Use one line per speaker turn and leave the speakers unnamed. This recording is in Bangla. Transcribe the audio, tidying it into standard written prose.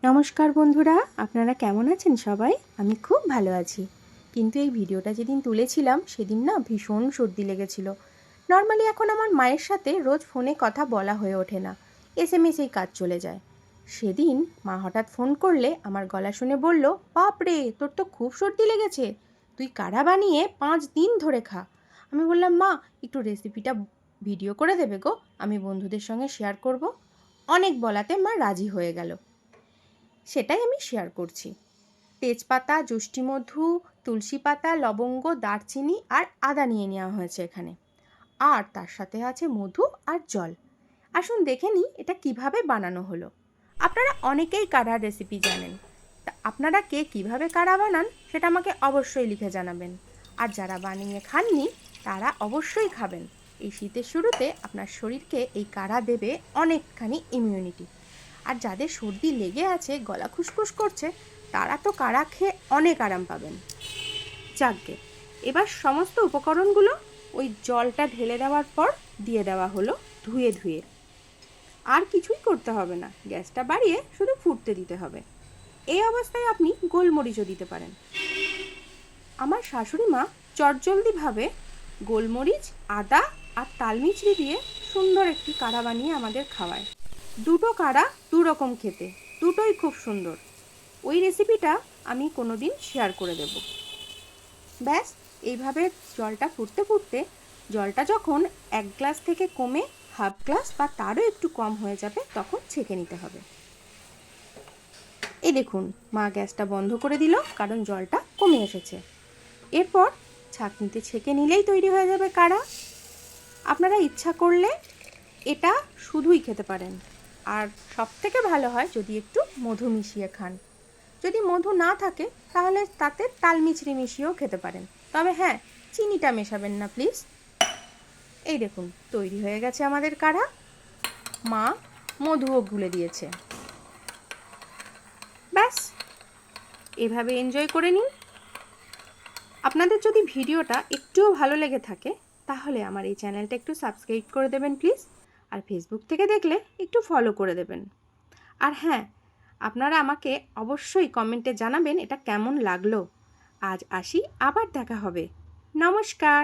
নমস্কার বন্ধুরা, আপনারা কেমন আছেন সবাই? আমি খুব ভালো আছি। কিন্তু এই ভিডিওটা যেদিন তুলেছিলাম সেদিন না ভীষণ সর্দি লেগেছিল। নর্মালি এখন আমার মায়ের সাথে রোজ ফোনে কথা বলা হয়ে ওঠে না, এসএমএসেই কাজ চলে যায়। সেদিন মা হঠাৎ ফোন করলে আমার গলা শুনে বলল, বাপ রে, তোর তো খুব সর্দি লেগেছে, তুই কাঢ়া বানিয়ে 5 দিন ধরে খা। আমি বললাম, মা একটু রেসিপিটা ভিডিও করে দেবে গো, আমি বন্ধুদের সঙ্গে শেয়ার করব। অনেক বলাতে মা রাজি হয়ে গেল। সেটাই আমি শেয়ার করছি। তেজপাতা, যষ্টিমধু, তুলসী পাতা, লবঙ্গ, দারচিনি আর আদা নিয়ে নেওয়া হয়েছে এখানে। আর তার সাথে আছে মধু আর জল। আসুন দেখে নিই এটা কিভাবে বানানো হলো। আপনারা অনেকেই কাঢ়ার রেসিপি জানেন, তা আপনারা কে কিভাবে কাঢ়া বানান সেটা আমাকে অবশ্যই লিখে জানাবেন। আর যারা বানিয়ে খাননি তারা অবশ্যই খাবেন। এই শীতের শুরুতে আপনার শরীরকে এই কাঢ়া দেবে অনেকখানি ইমিউনিটি। আর যাদের সর্দি লেগে আছে, গলা খুসখুস করছে, তারা তো কাঢ়া খেয়ে অনেক আরাম পাবেন। যাকগে, এবার সমস্ত উপকরণগুলো ওই জলটা ঢেলে দেওয়ার পর দিয়ে দেওয়া হলো ধুয়ে ধুয়ে। আর কিছুই করতে হবে না, গ্যাসটা বাড়িয়ে শুধু ফুটতে দিতে হবে। এই অবস্থায় আপনি গোলমরিচও দিতে পারেন। আমার শাশুড়ি মা চটজলদিভাবে গোলমরিচ, আদা আর তালমিছরি দিয়ে সুন্দর একটি কাঢ়া বানিয়ে আমাদের খাওয়ায়। দুটো কাঢ়া দু রকম খেতে, দুটোই খুব সুন্দর। ওই রেসিপিটা আমি কোনো দিন শেয়ার করে দেব। ব্যাস, এইভাবে জলটা ফুটতে ফুটতে জলটা যখন 1 গ্লাস থেকে কমে হাফ গ্লাস বা তারও একটু কম হয়ে যাবে তখন ছেঁকে নিতে হবে। এই দেখুন, মা গ্যাসটা বন্ধ করে দিল কারণ জলটা কমে এসেছে। এরপর ছাঁকনিতে ছেঁকে নিলেই তৈরি হয়ে যাবে কাঢ়া। আপনারা ইচ্ছা করলে এটা শুধুই খেতে পারেন, আর সবথেকে ভালো হয় যদি একটু মধু মিশিয়ে খান। যদি মধু না থাকে তাহলে তাতে তালমিছরি মিশিয়েও খেতে পারেন, তবে হ্যাঁ, চিনিটা মেশাবেন না প্লিজ। এই দেখুন, তৈরি হয়ে গেছে আমাদের কাঢ়া। মা মধুও গুলে দিয়েছে। ব্যাস, এভাবে এনজয় করে নিন। আপনাদের যদি ভিডিওটা একটুও ভালো লেগে থাকে তাহলে আমার এই চ্যানেলটা একটু সাবস্ক্রাইব করে দেবেন প্লিজ। আর ফেসবুক থেকে দেখলে একটু ফলো করে দেবেন। আর হ্যাঁ, আপনারা আমাকে অবশ্যই কমেন্টে জানাবেন এটা কেমন লাগলো। আজ আসি, আবার দেখা হবে। নমস্কার।